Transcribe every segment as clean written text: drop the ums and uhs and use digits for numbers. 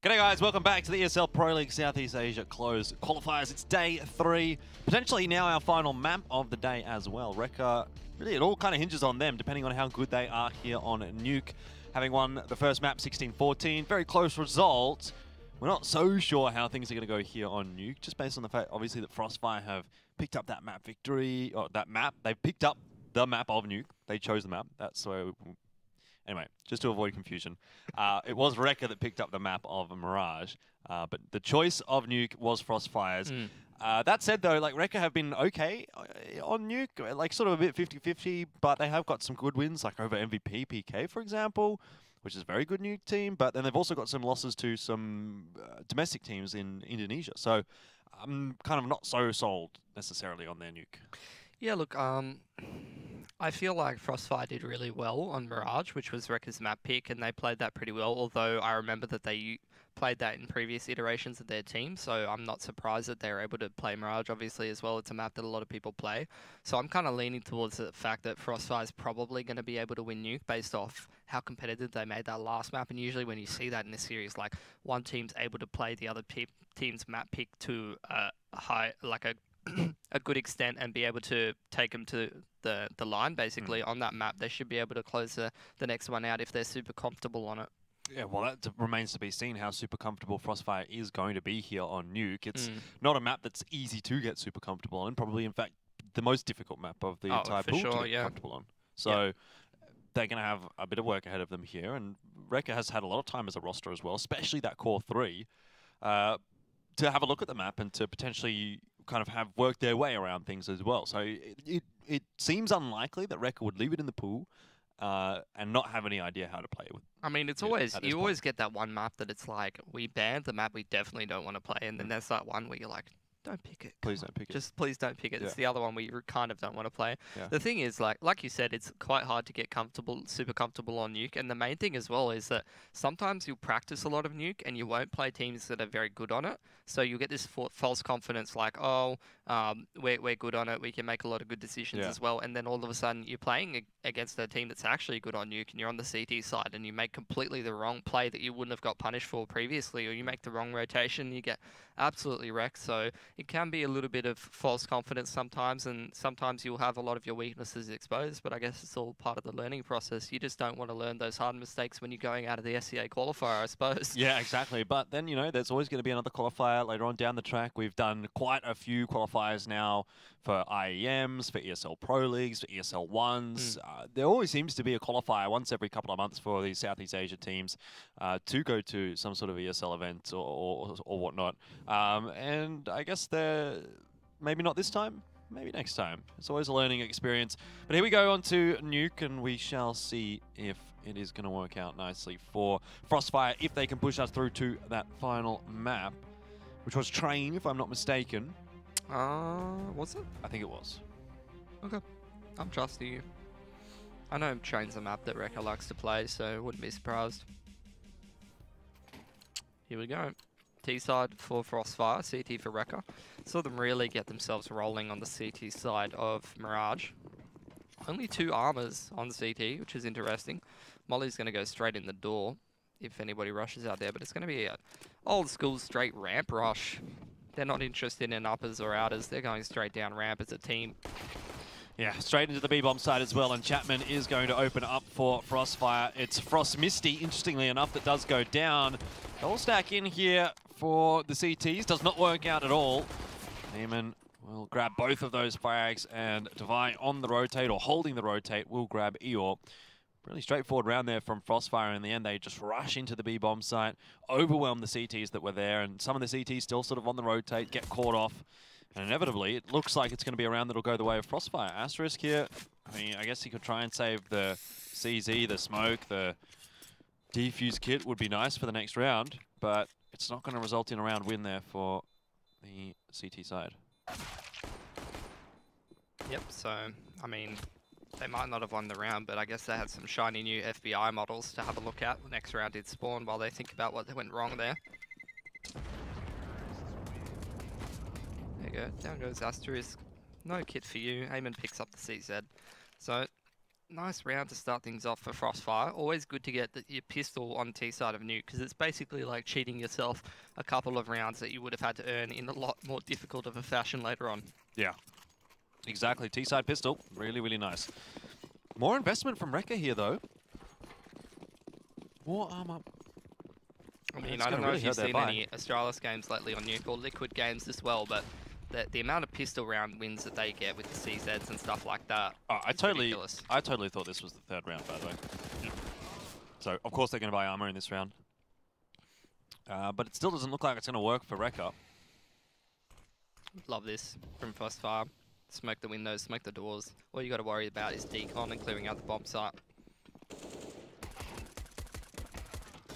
G'day guys, welcome back to the ESL Pro League Southeast Asia Closed Qualifiers. It's day 3, potentially now our final map of the day as well. Recca, really it all kind of hinges on them depending on how good they are here on Nuke. Having won the first map 16-14, very close result. We're not so sure how things are going to go here on Nuke, just based on the fact obviously that FrostFire have picked up that map victory, or that map, they've picked up the map of Nuke. They chose the map, that's where anyway, just to avoid confusion, it was Recca that picked up the map of Mirage, but the choice of Nuke was FrostFire's. That said, though, like Recca have been okay on Nuke, like sort of a bit 50-50, but they have got some good wins, like over MVP PK, for example, which is a very good Nuke team, but then they've also got some losses to some domestic teams in Indonesia. So I'm kind of not so sold necessarily on their Nuke. Yeah, look, I feel like FrostFire did really well on Mirage, which was Recca's map pick, and they played that pretty well, although I remember that they played that in previous iterations of their team, so I'm not surprised that they're able to play Mirage, obviously, as well. It's a map that a lot of people play. So I'm kind of leaning towards the fact that FrostFire is probably going to be able to win Nuke based off how competitive they made that last map, and usually when you see that in a series, like, one team's able to play the other team's map pick to a good extent and be able to take them to the line, basically, on that map. They should be able to close the next one out if they're super comfortable on it. Yeah, well, that remains to be seen how super comfortable FrostFire is going to be here on Nuke. It's not a map that's easy to get super comfortable on, probably, in fact, the most difficult map of the entire pool to get comfortable on. So they're going to have a bit of work ahead of them here, and Recca has had a lot of time as a roster as well, especially that core 3, to have a look at the map and to potentially kind of have worked their way around things as well. So it seems unlikely that Recca would leave it in the pool and not have any idea how to play it with. I mean, it's always, you always get that one map that it's like, we banned the map we definitely don't want to play, and then there's that one where you're like, don't pick it. Please don't pick it. Just please don't pick it. It's the other one where you kind of don't want to play. Yeah. The thing is, like you said, it's quite hard to get comfortable, super comfortable on Nuke. And the main thing as well is that sometimes you'll practice a lot of Nuke and you won't play teams that are very good on it. So you'll get this false confidence like, oh, we're good on it. We can make a lot of good decisions as well. And then all of a sudden you're playing against a team that's actually good on Nuke and you're on the CT side and you make completely the wrong play that you wouldn't have got punished for previously, or you make the wrong rotation and you get absolutely wrecked. So it can be a little bit of false confidence sometimes, and sometimes you'll have a lot of your weaknesses exposed, but I guess it's all part of the learning process. You just don't want to learn those hard mistakes when you're going out of the SCA qualifier, I suppose. Yeah, exactly. But then, you know, there's always going to be another qualifier later on down the track. We've done quite a few qualifiers now for IEMs, for ESL Pro Leagues, for ESL 1s. There always seems to be a qualifier once every couple of months for these Southeast Asia teams to go to some sort of ESL event or whatnot. And I guess they're maybe not this time, maybe next time. It's always a learning experience. But here we go on to Nuke, and we shall see if it is going to work out nicely for FrostFire, if they can push us through to that final map, which was Train, if I'm not mistaken. Was it? I think it was. Okay. I'm trusting you. I know Train's a map that Recca likes to play, so wouldn't be surprised. Here we go. T-side for FrostFire, CT for Recca. Saw them really get themselves rolling on the CT side of Mirage. Only 2 armors on CT, which is interesting. Molly's going to go straight in the door if anybody rushes out there, but it's going to be an old school straight ramp rush. They're not interested in uppers or outers. They're going straight down ramp as a team. Yeah, straight into the B-bomb side as well, and Chapman is going to open up for FrostFire. It's Frost Misty, interestingly enough, that does go down. Double stack in here for the CTs. Does not work out at all. Neiman will grab both of those frags, and Devi on the rotate, or holding the rotate, will grab Eeyore. Really straightforward round there from FrostFire. In the end, they just rush into the B-bomb site, overwhelm the CTs that were there, and some of the CTs still sort of on the rotate, get caught off. And inevitably, it looks like it's going to be a round that'll go the way of FrostFire. Asterisk here, I mean, I guess he could try and save the CZ, the smoke, the defuse kit would be nice for the next round, but it's not going to result in a round win there for the CT side. Yep, so, I mean, they might not have won the round, but I guess they had some shiny new FBI models to have a look at. The next round did spawn while they think about what went wrong there. There you go, down goes Asterisk. No kit for you. Eamon picks up the CZ. So, Nice round to start things off for FrostFire. Always good to get your pistol on T side of Nuke, because it's basically like cheating yourself a couple of rounds that you would have had to earn in a lot more difficult of a fashion later on. Yeah, exactly. T-side pistol, really, really nice. More investment from Recca here, though. More armor. I mean, I don't know if you've seen any Astralis games lately on Nuke, or Liquid games as well, but the amount of pistol round wins that they get with the CZs and stuff like that. Oh, I totally thought this was the third round, by the way. So, of course, they're going to buy armor in this round. But it still doesn't look like it's going to work for Recca. Love this from FrostFire. Smoke the windows, smoke the doors. All you got to worry about is decon and clearing out the bomb site.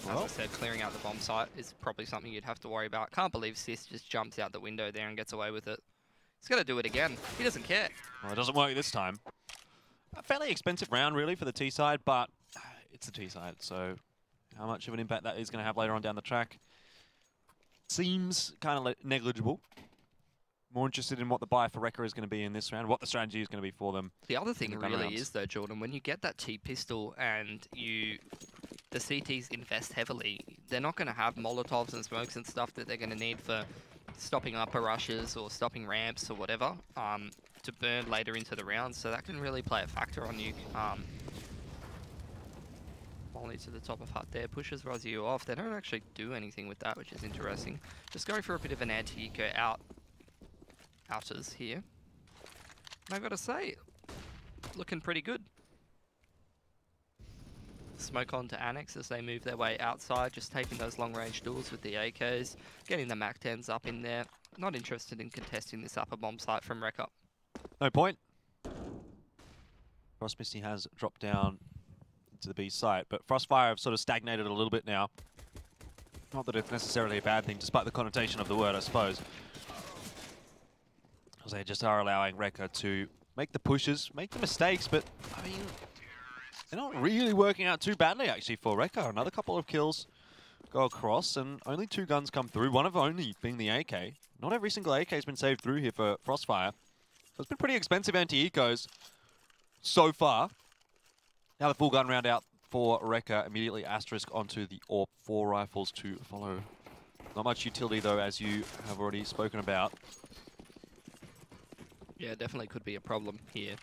As I said, clearing out the bomb site is probably something you'd have to worry about. Can't believe Sis just jumps out the window there and gets away with it. He's going to do it again. He doesn't care. Well, it doesn't work this time. A fairly expensive round, really, for the T side, but it's the T side, so how much of an impact that is going to have later on down the track seems kind of negligible. More interested in what the buy for Recca is going to be in this round, what the strategy is going to be for them. The other thing really is, though, Jordan, when you get that T-pistol and the CTs invest heavily, they're not going to have Molotovs and smokes and stuff that they're going to need for stopping upper rushes or stopping ramps or whatever to burn later into the round. So that can really play a factor on you. Molly to the top of hut there, pushes Rozzy off. They don't actually do anything with that, which is interesting. Just going for a bit of an anti-eco outers here. And I've got to say, looking pretty good. Smoke on to Annex as they move their way outside, just taking those long-range duels with the AKs, getting the MAC-10s up in there. Not interested in contesting this upper bomb site from Recca. No point. FrostMisty has dropped down into the B site, but FrostFire have sort of stagnated a little bit now. Not that it's necessarily a bad thing, despite the connotation of the word, I suppose. Because they just are allowing Recca to make the pushes, make the mistakes, but, I mean, they're not really working out too badly, actually, for Recca. Another couple of kills go across, and only 2 guns come through, one of only being the AK. Not every single AK has been saved through here for FrostFire. So it's been pretty expensive anti-ecos so far. Now the full gun round out for Recca. Immediately Asterisk onto the AWP. 4 rifles to follow. Not much utility, though, as you have already spoken about. Yeah, definitely could be a problem here.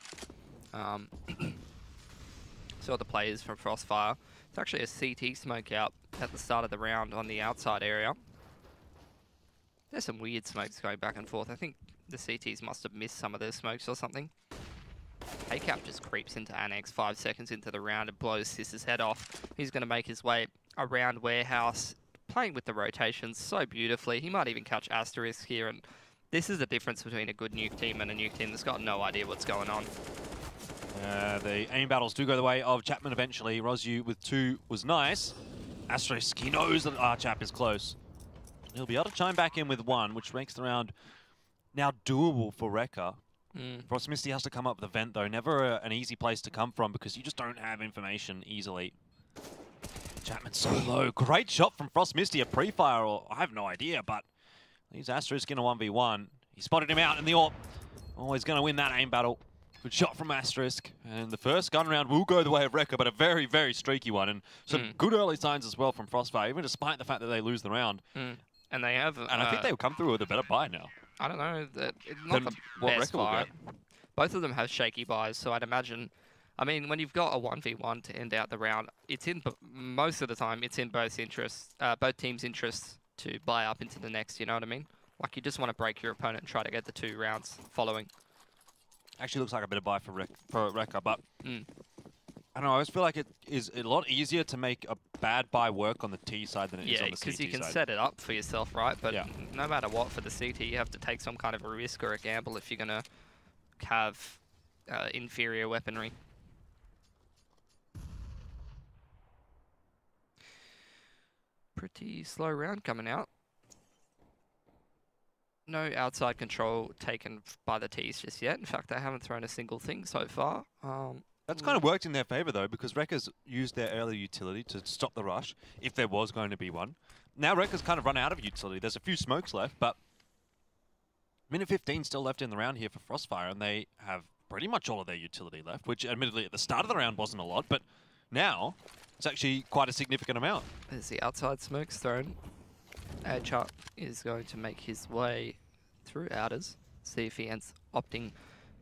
So the players from FrostFire. It's actually a CT smoke out at the start of the round on the outside area. There's some weird smokes going back and forth. I think the CTs must have missed some of their smokes or something. ACAP just creeps into Annex 5 seconds into the round and blows Sis's head off. He's going to make his way around Warehouse, playing with the rotations so beautifully. He might even catch Asterisk here, and this is the difference between a good Nuke team and a Nuke team that's got no idea what's going on. The aim battles do go the way of Chapman eventually. Rozyu with 2 was nice. Asterisk, he knows that Chap is close. He'll be able to chime back in with 1, which makes the round now doable for Recca. FrostMisty has to come up with a vent, though. Never an easy place to come from because you just don't have information easily. Chapman so low. Great shot from FrostMisty, a pre-fire, or I have no idea, but he's Asterisk in a 1v1. He spotted him out in the AWP. Oh, he's going to win that aim battle. Good shot from Asterisk. And the first gun round will go the way of Recca, but a very, very streaky one. And some good early signs as well from FrostFire, even despite the fact that they lose the round. And they have... and I think they'll come through with a better buy now. I don't know. Not the best buy. Both of them have shaky buys, so I'd imagine... I mean, when you've got a 1v1 to end out the round, it's in most of the time, it's in both teams' interests to buy up into the next, you know what I mean? Like, you just want to break your opponent and try to get the 2 rounds following. Actually looks like a bit of buy for Recca, but I don't know, I always feel like it is a lot easier to make a bad buy work on the T side than it is on the CT side. Yeah, because you can set it up for yourself, right? But no matter what, for the CT, you have to take some kind of a risk or a gamble if you're going to have inferior weaponry. Pretty slow round coming out. No outside control taken by the Ts just yet. In fact, they haven't thrown a single thing so far. That's kind of worked in their favour, though, because Recca's used their early utility to stop the rush, if there was going to be one. Now Recca's kind of run out of utility. There's a few smokes left, but minute 15 still left in the round here for FrostFire, and they have pretty much all of their utility left, which admittedly at the start of the round wasn't a lot, but now it's actually quite a significant amount. There's the outside smokes thrown. Chuck is going to make his way through outers, see if he ends opting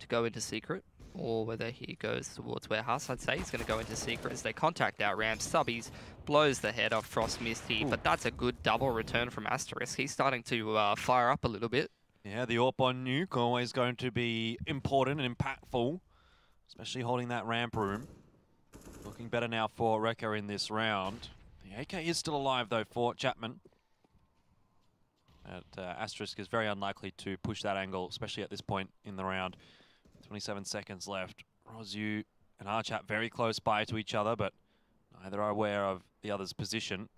to go into secret or whether he goes towards warehouse. I'd say he's going to go into secret as they contact our ramp. Subbies blows the head off Frost Misty, but that's a good double return from Asterisk. He's starting to fire up a little bit. Yeah, the AWP on Nuke always going to be important and impactful, especially holding that ramp room. Looking better now for Recca in this round. The AK is still alive though for Chapman. Asterisk is very unlikely to push that angle, especially at this point in the round. 27 seconds left. Rozu and Archap very close by to each other, but neither are aware of the other's position.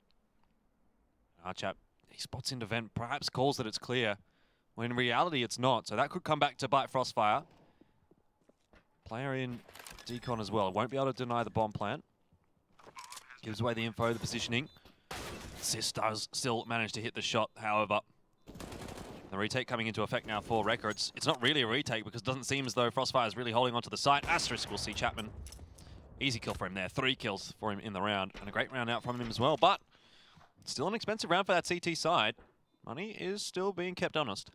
Archap, he spots into vent, perhaps calls that it's clear, when in reality it's not, so that could come back to bite FrostFire. Player in decon as well, won't be able to deny the bomb plant. Gives away the info, the positioning. Sis does still manage to hit the shot, however. The retake coming into effect now for Recca. It's not really a retake because it doesn't seem as though FrostFire is really holding onto the site. Asterisk will see Chapman. Easy kill for him there. 3 kills for him in the round. And a great round out from him as well. But still an expensive round for that CT side. Money is still being kept honest.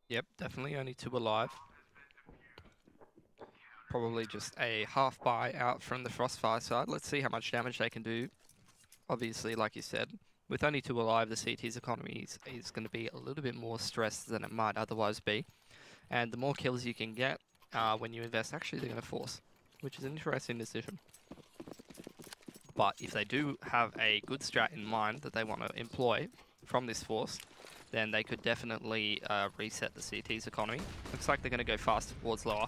Yep, definitely only 2 alive. Probably just a half buy out from the FrostFire side. Let's see how much damage they can do. Obviously, like you said, with only 2 alive, the CT's economy is going to be a little bit more stressed than it might otherwise be. And the more kills you can get when you invest, actually they're going to force, which is an interesting decision. But if they do have a good strat in mind that they want to employ from this force, then they could definitely reset the CT's economy. Looks like they're going to go faster towards lower.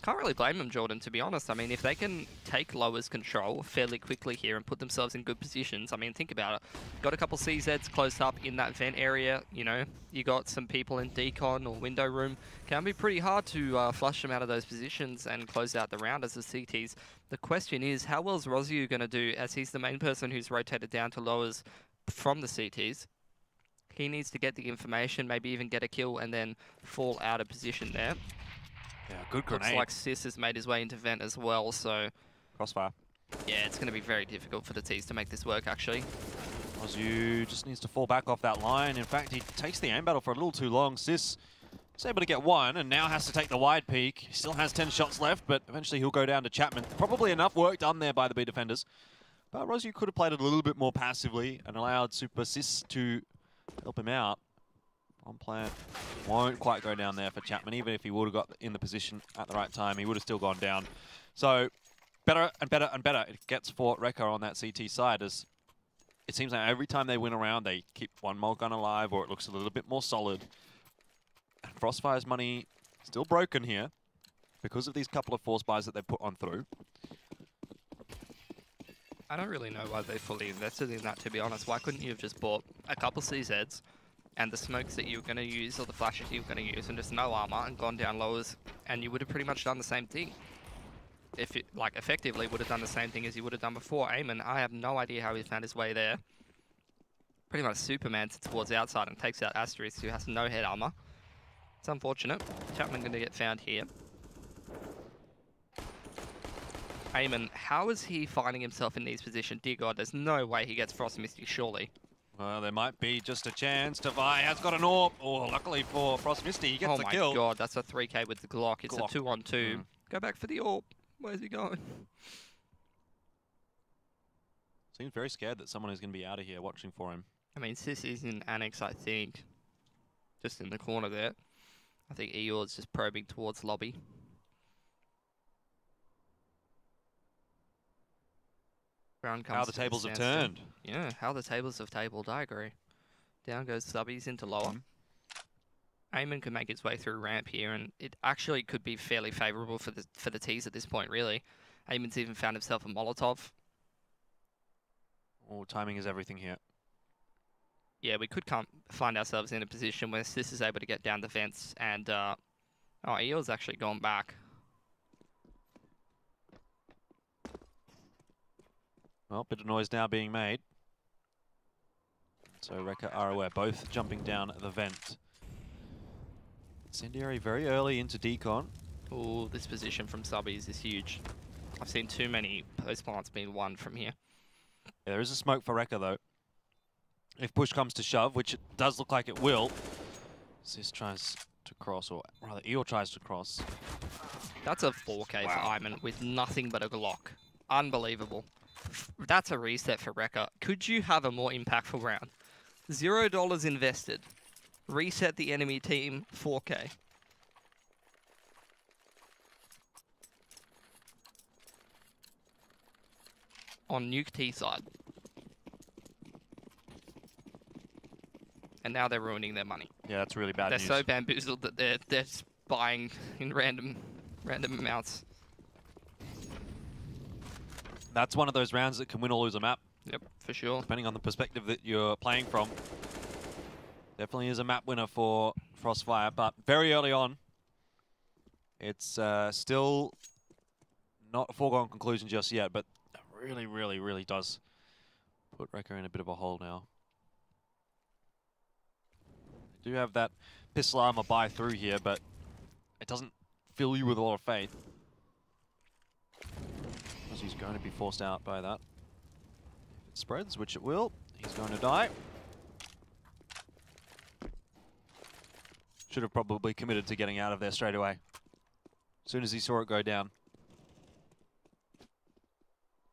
Can't really blame them, Jordan, to be honest. I mean, if they can take lower's control fairly quickly here and put themselves in good positions, I mean, think about it. Got a couple CZs close up in that vent area, you know. You got some people in decon or window room. Can be pretty hard to flush them out of those positions and close out the round as the CTs. The question is, how well is Rozu going to do as he's the main person who's rotated down to lowers from the CTs? He needs to get the information, maybe even get a kill and then fall out of position there. Yeah, good grenade. Looks like Sis has made his way into vent as well, so... Crossfire. Yeah, it's going to be very difficult for the T's to make this work, actually. Rozu just needs to fall back off that line. In fact, he takes the aim battle for a little too long. Sis is able to get 1 and now has to take the wide peek. He still has 10 shots left, but eventually he'll go down to Chapman. Probably enough work done there by the B defenders. But Rozu could have played it a little bit more passively and allowed Super Sis to help him out. On plant won't quite go down there for Chapman. Even if he would have got in the position at the right time, he would have still gone down. So better and better and better it gets for Recca on that CT side, as it seems like every time they win a round, they keep one more gun alive, or it looks a little bit more solid. And FrostFire's money still broken here because of these couple of force buys that they put on through. I don't really know why they fully invested in that, to be honest. Why couldn't you have just bought a couple CZs and the smokes that you were going to use, or the flashes you were going to use, and just no armor, and gone down lowers, and you would have pretty much done the same thing. If it, like, effectively would have done the same thing as you would have done before. Eamon, I have no idea how he found his way there. Pretty much Superman towards outside and takes out Asterisk, who has no head armor. It's unfortunate. Chapman going to get found here. Eamon, how is he finding himself in these positions? Dear God, there's no way he gets Frost Misty, surely. Well, there might be just a chance. Tavai has got an AWP. Oh, luckily for Frost Misty, he gets the kill. Oh my God, that's a 3K with the Glock. It's a 2-on-2. Go back for the AWP. Where's he going? Seems very scared that someone is going to be out of here watching for him. I mean, Sis is in Annex, I think. Just in the corner there. I think Eeyore's just probing towards lobby. How the tables have turned. Yeah, how the tables have tabled, I agree. Down goes Subbies into lower. Eamon could make his way through ramp here, and it actually could be fairly favourable for the T's at this point, really. Eamon's even found himself a Molotov. Oh, timing is everything here. Yeah, we could find ourselves in a position where Sis is able to get down the vents, and oh, Eeyore's actually gone back. Well, bit of noise now being made. So Recca are aware, both jumping down the vent. Incendiary very early into decon. Oh, this position from subbies is huge. I've seen too many post plants being won from here. Yeah, there is a smoke for Recca though. If push comes to shove, which it does look like it will, Sis tries to cross, or rather Eel tries to cross. That's a 4K for Iman with nothing but a Glock. Unbelievable. That's a reset for Recca. Could you have a more impactful round? $0 invested. Reset the enemy team 4K. On Nuke T side. And now they're ruining their money. Yeah, that's really bad They're news. so bamboozled that they're just buying in random amounts. That's one of those rounds that can win or lose a map. Yep, for sure. Depending on the perspective that you're playing from. Definitely is a map winner for FrostFire, but very early on, it's still not a foregone conclusion just yet, but really, really, really does put Recca in a bit of a hole now. They do have that pistol armor buy through here, but it doesn't fill you with a lot of faith. Because he's going to be forced out by that. If it spreads, which it will, he's going to die. Should have probably committed to getting out of there straight away. As soon as he saw it go down.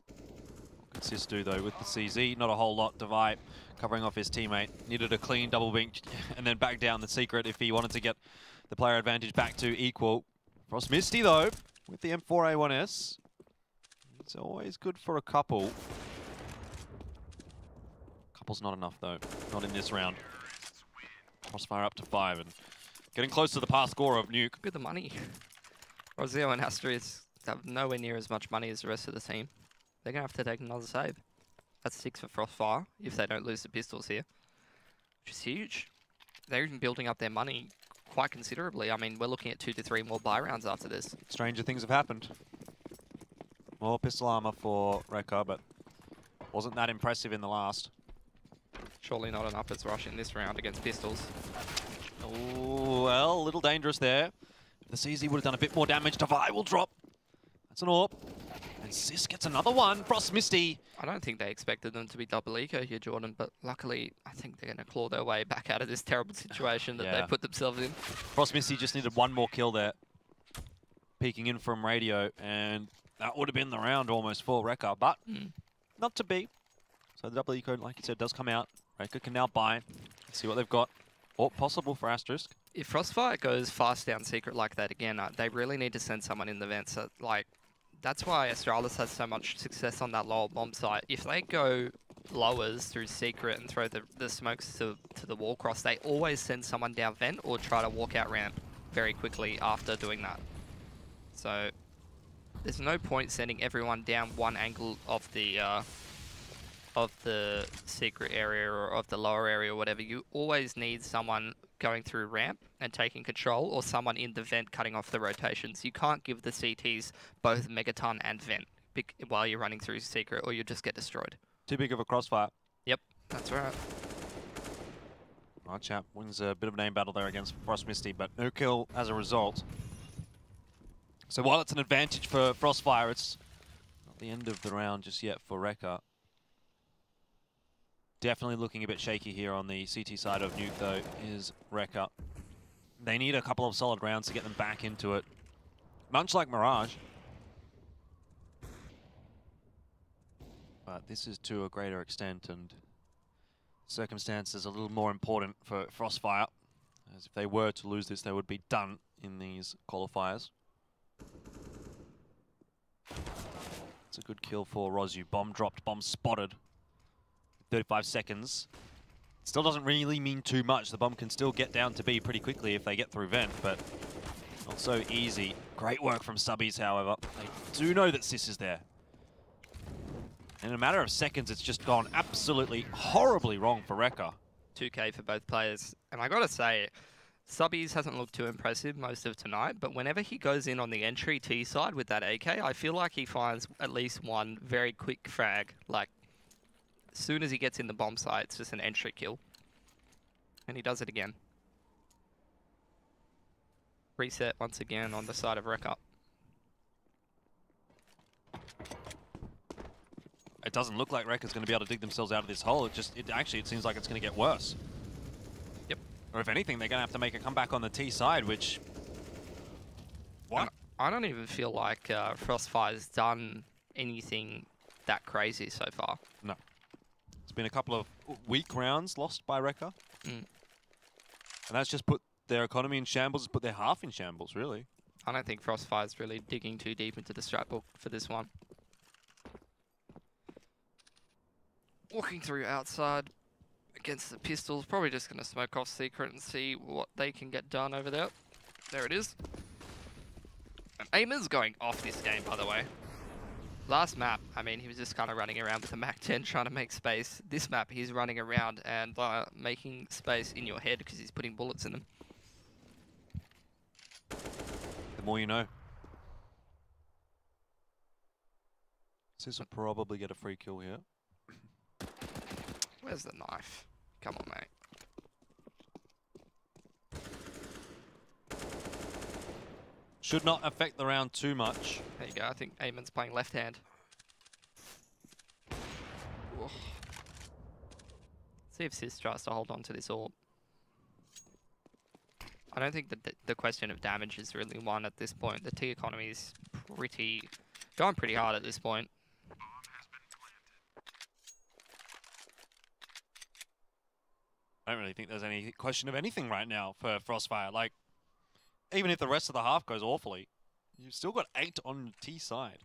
What could Sis do though with the CZ? Not a whole lot. Devi covering off his teammate. Needed a clean double blink and then back down the secret if he wanted to get the player advantage back to equal. FrostMisty though, with the M4A1S. It's always good for a couple. Couple's not enough though. Not in this round. FrostFire up to 5 and getting close to the past score of Nuke. Look at the money. Rosio and Astrid have nowhere near as much money as the rest of the team. They're going to have to take another save. That's 6 for FrostFire if they don't lose the pistols here, which is huge. They're even building up their money quite considerably. I mean, we're looking at 2 to 3 more buy rounds after this. Stranger things have happened. More pistol armor for Recca, but wasn't that impressive in the last. Surely not an uppers rush in this round against pistols. Oh, well, a little dangerous there. If the CZ would have done a bit more damage, Devi will drop. That's an AWP. And Sis gets another one. FrostMisty. I don't think they expected them to be double eco here, Jordan, but luckily I think they're going to claw their way back out of this terrible situation that they put themselves in. FrostMisty just needed one more kill there. Peeking in from radio, and that would have been the round almost for Recca, but not to be. So the double eco, like you said, does come out. Recca can now buy. Let's see what they've got. Or possible for Asterisk. If FrostFire goes fast down secret like that again, they really need to send someone in the vent. So, like, that's why Astralis has so much success on that lower bomb site. If they go lowers through secret and throw the smokes to the wall cross, they always send someone down vent or try to walk out ramp very quickly after doing that. So there's no point sending everyone down one angle of the secret area or of the lower area or whatever. You always need someone going through ramp and taking control, or someone in the vent cutting off the rotations. You can't give the CTs both Megaton and vent while you're running through secret, or you just get destroyed. Too big of a crossfire. Yep, that's right. Right, chap wins a bit of a name battle there against FrostMisty, but no kill as a result. So while it's an advantage for FrostFire, it's not the end of the round just yet for Recca. Definitely looking a bit shaky here on the CT side of Nuke, though, is Recca. They need a couple of solid rounds to get them back into it. Much like Mirage. But this is to a greater extent, and circumstances a little more important for FrostFire. As if they were to lose this, they would be done in these qualifiers. It's a good kill for Rosu. Bomb dropped, bomb spotted. 35 seconds. Still doesn't really mean too much. The bomb can still get down to B pretty quickly if they get through vent, but not so easy. Great work from subbies, however. They do know that Sis is there. In a matter of seconds, it's just gone absolutely horribly wrong for Recca. 2K for both players. And I gotta say, Subbies hasn't looked too impressive most of tonight, but whenever he goes in on the entry T side with that AK, I feel like he finds at least one very quick frag. Like, as soon as he gets in the bomb site, it's just an entry kill. And he does it again. reset once again on the side of Recca. It doesn't look like Recca's going to be able to dig themselves out of this hole. It seems like it's going to get worse. Yep. Or if anything, they're going to have to make a comeback on the T side, which... What? And I don't even feel like FrostFire's done anything that crazy so far. No. It's been a couple of weak rounds lost by Recca. And that's just put their economy in shambles, put their half in shambles, really. I don't think FrostFire's really digging too deep into the strat book for this one. Walking through outside against the pistols, probably just going to smoke off Secret and see what they can get done over there. There it is. And Aimer's going off this game, by the way. Last map, I mean, he was just kind of running around with a Mac-10 trying to make space. This map, he's running around and making space in your head because he's putting bullets in them. The more you know. Sis will probably get a free kill here. Where's the knife? Come on, mate. Should not affect the round too much. There you go. I think Eamon's playing left hand. Whoa. See if Sis tries to hold on to this orb. I don't think that the question of damage is really one at this point. The T economy is going pretty hard at this point. I don't really think there's any question of anything right now for FrostFire. Like, even if the rest of the half goes awfully, you've still got 8 on the T side.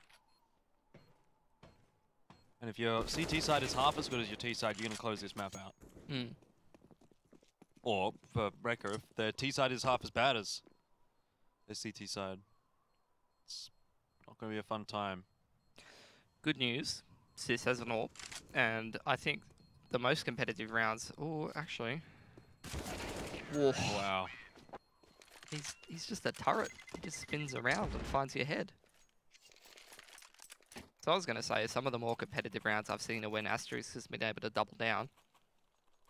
And if your CT side is half as good as your T side, you're going to close this map out. Or, for Recca, if the T side is half as bad as the CT side, it's not going to be a fun time. Good news, Sis has an AWP, and I think the most competitive rounds... Oh, actually... Whoa. Wow. He's just a turret. He just spins around and finds your head. So I was going to say, some of the more competitive rounds I've seen are when Asterisk has been able to double down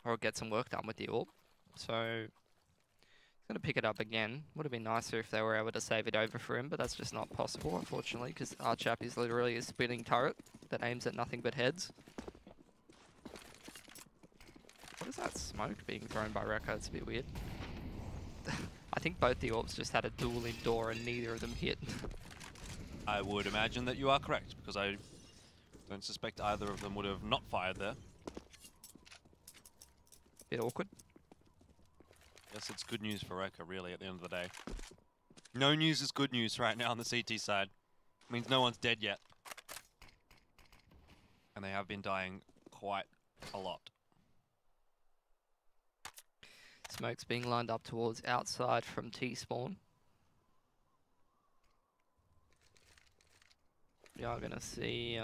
or get some work done with the AWP. So he's going to pick it up again. Would have been nicer if they were able to save it over for him, but that's just not possible, unfortunately, because our chap is literally a spinning turret that aims at nothing but heads. What is that smoke being thrown by Recca? It's a bit weird. I think both the AWPs just had a duel indoor and neither of them hit. I would imagine that you are correct, because I don't suspect either of them would have not fired there. Bit awkward. Guess it's good news for Recca, really, at the end of the day. No news is good news right now on the CT side. It means no one's dead yet. And they have been dying quite a lot. Smoke's being lined up towards outside from T-spawn. We are going to see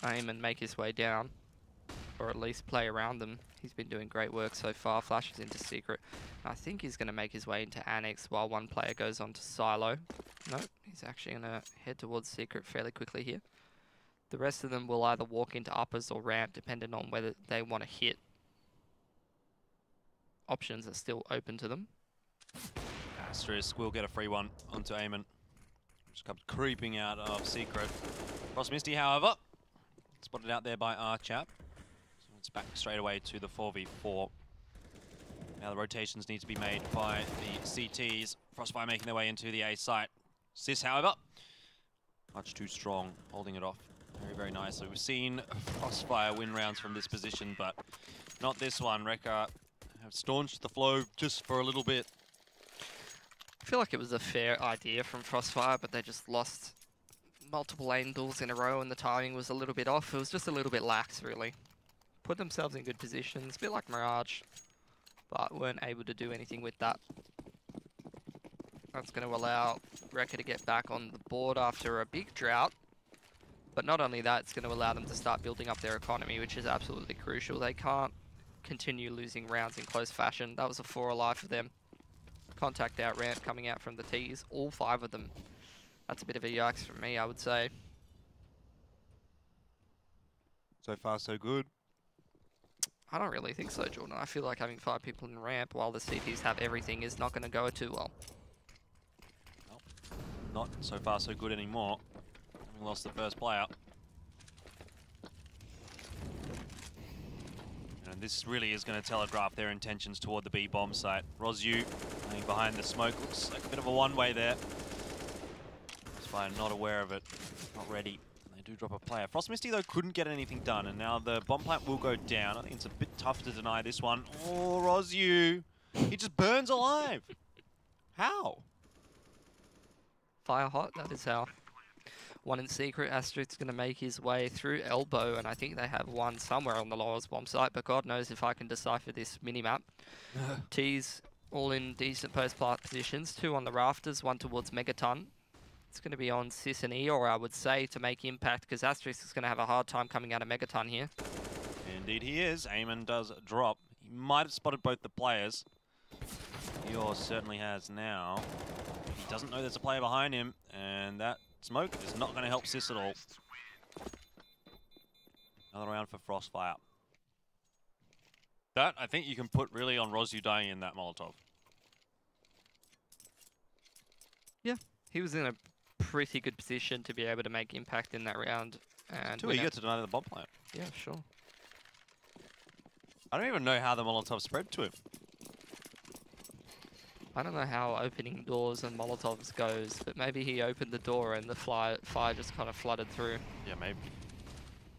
aim and make his way down, or at least play around them. He's been doing great work so far. Flashes into Secret. I think he's going to make his way into Annex while one player goes on to Silo. Nope, he's actually going to head towards Secret fairly quickly here. The rest of them will either walk into uppers or ramp, depending on whether they want to hit. Options are still open to them. Asterisk will get a free one onto Eamon. Just comes creeping out of Secret. Frost Misty, however, spotted out there by our chap. So it's back straight away to the 4v4. Now the rotations need to be made by the CTs. FrostFire making their way into the A site. Sis, however, much too strong, holding it off very, very nicely. We've seen FrostFire win rounds from this position, but not this one. Recca have staunched the flow just for a little bit. I feel like it was a fair idea from FrostFire, but they just lost multiple angles in a row and the timing was a little bit off. It was just a little bit lax, really. Put themselves in good positions, a bit like Mirage, but weren't able to do anything with that. That's going to allow Recca to get back on the board after a big drought. But not only that, it's going to allow them to start building up their economy, which is absolutely crucial. They can't continue losing rounds in close fashion. That was a 4 alive for them. Contact out ramp coming out from the T's, all 5 of them. That's a bit of a yikes for me, I would say. So far, so good. I don't really think so, Jordan. I feel like having 5 people in ramp while the CTs have everything is not going to go too well. not so far so good anymore. Having lost the first player. And this really is going to telegraph their intentions toward the B bomb site. Rozyu laying behind the smoke. Looks like a bit of a one-way there. FrostFire not aware of it. Not ready. They do drop a player. FrostMisty, though, couldn't get anything done. And now the bomb plant will go down. I think it's a bit tough to deny this one. Oh, Rozyu. He just burns alive. How? Fire hot, that is how. One in secret, Asterix going to make his way through Elbow, and I think they have one somewhere on the lowest bomb site, but God knows if I can decipher this mini-map. T's all in decent post-plant positions, 2 on the rafters, 1 towards Megaton. It's going to be on Sis and Eeyore, I would say, to make impact, because Asterix is going to have a hard time coming out of Megaton here. Indeed he is. Eamon does drop. He might have spotted both the players. Eeyore certainly has now. He doesn't know there's a player behind him, and that smoke is not going to help Sis at all. Another round for FrostFire. That, I think you can put really on Rozyu dying in that Molotov. Yeah, he was in a pretty good position to be able to make impact in that round. And Too eager to deny the bomb plant. Yeah, sure. I don't even know how the Molotov spread to him. I don't know how opening doors and Molotovs goes, but maybe he opened the door and the fire just kind of flooded through. Yeah, maybe.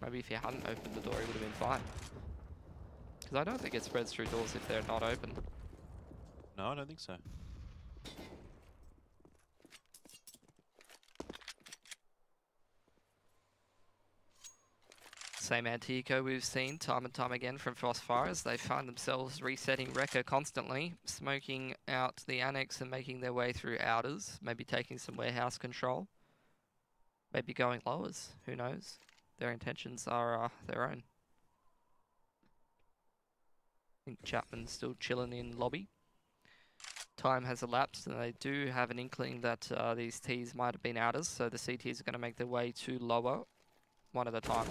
Maybe if he hadn't opened the door, he would have been fine. Because I don't think it spreads through doors if they're not open. No, I don't think so. Same anti-eco we've seen time and time again from FrostFire as they find themselves resetting Recca constantly, smoking out the annex and making their way through outers, maybe taking some warehouse control, maybe going lowers, who knows? Their intentions are their own. I think Chapman's still chilling in lobby. Time has elapsed and they do have an inkling that these Ts might have been outers, so the CTs are going to make their way to lower, one at a time.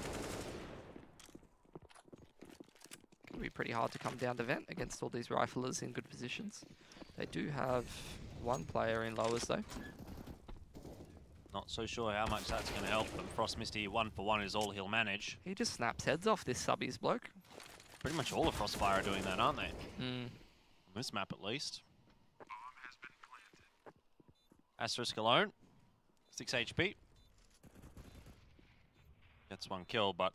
It'll be pretty hard to come down the vent against all these riflers in good positions. They do have one player in lowers though. Not so sure how much that's going to help them. FrostMisty 1-for-1 is all he'll manage. He just snaps heads off this subbies bloke. Pretty much all of FrostFire are doing that, aren't they? Mm. On this map at least. Asterisk alone. 6 HP. Gets 1 kill, but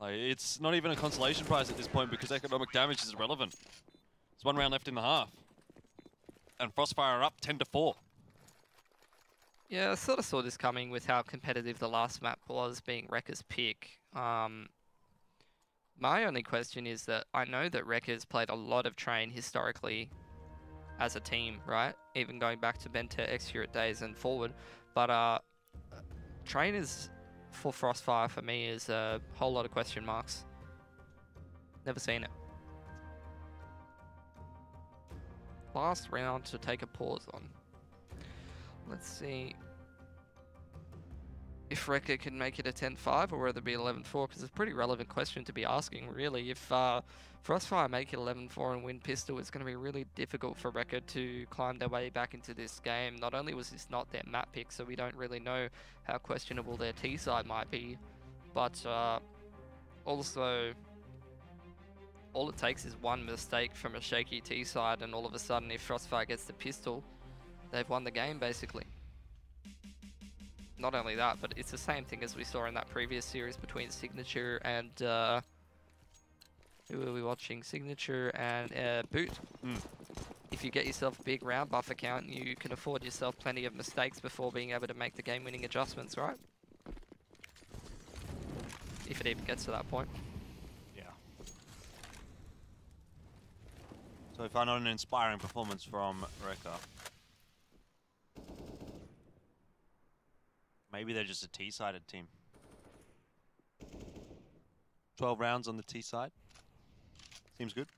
like, it's not even a consolation prize at this point because economic damage is irrelevant. There's 1 round left in the half. And FrostFire are up 10-4. Yeah, I sort of saw this coming with how competitive the last map was, being Recca's pick. My only question is that I know that Recca's played a lot of Train historically as a team, right? Even going back to Bente Exurate days and forward. But Train is, for FrostFire for me, is a whole lot of question marks. Never seen it. Last round to take a pause on. Let's see if Recca can make it a 10-5 or whether it be 11-4, because it's a pretty relevant question to be asking, really. If FrostFire make it 11-4 and win Pistol, it's going to be really difficult for Recca to climb their way back into this game. Not only was this not their map pick, so we don't really know how questionable their T-side might be, but also all it takes is one mistake from a shaky T-side, and all of a sudden if FrostFire gets the Pistol, they've won the game, basically. Not only that, but it's the same thing as we saw in that previous series between Signature and... who were we watching? Signature and Boot. Mm. If you get yourself a big round buffer count, you can afford yourself plenty of mistakes before being able to make the game-winning adjustments, right? If it even gets to that point. Yeah. So far, not an inspiring performance from Recca. Maybe they're just a T-sided team. 12 rounds on the T side. Seems good.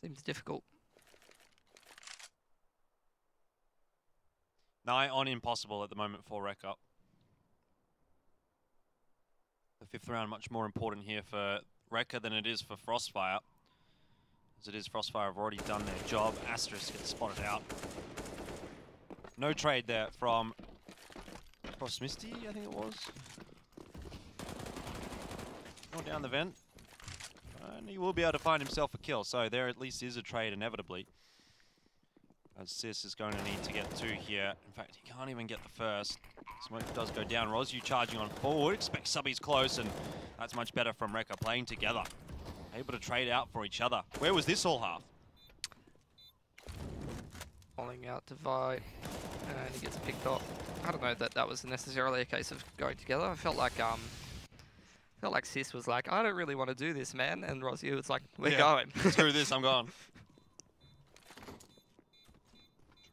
Seems difficult. Nigh on impossible at the moment for Recca. The 5th round much more important here for Recca than it is for FrostFire. As it is, FrostFire have already done their job. Asterisk gets spotted out. No trade there from FrostFire, I think it was. Or down the vent. And he will be able to find himself a kill, so there at least is a trade inevitably. As Sis is going to need to get 2 here. In fact, he can't even get the first. Smoke does go down. Rosu charging on forward. Expect subbies close, and that's much better from Recca playing together. Able to trade out for each other. Where was this all half? Falling out Divide, and he gets picked up. I don't know that that was necessarily a case of going together. I felt like Sis was like, I don't really want to do this, man, and Rosu was like, we're going. Screw this, I'm gone.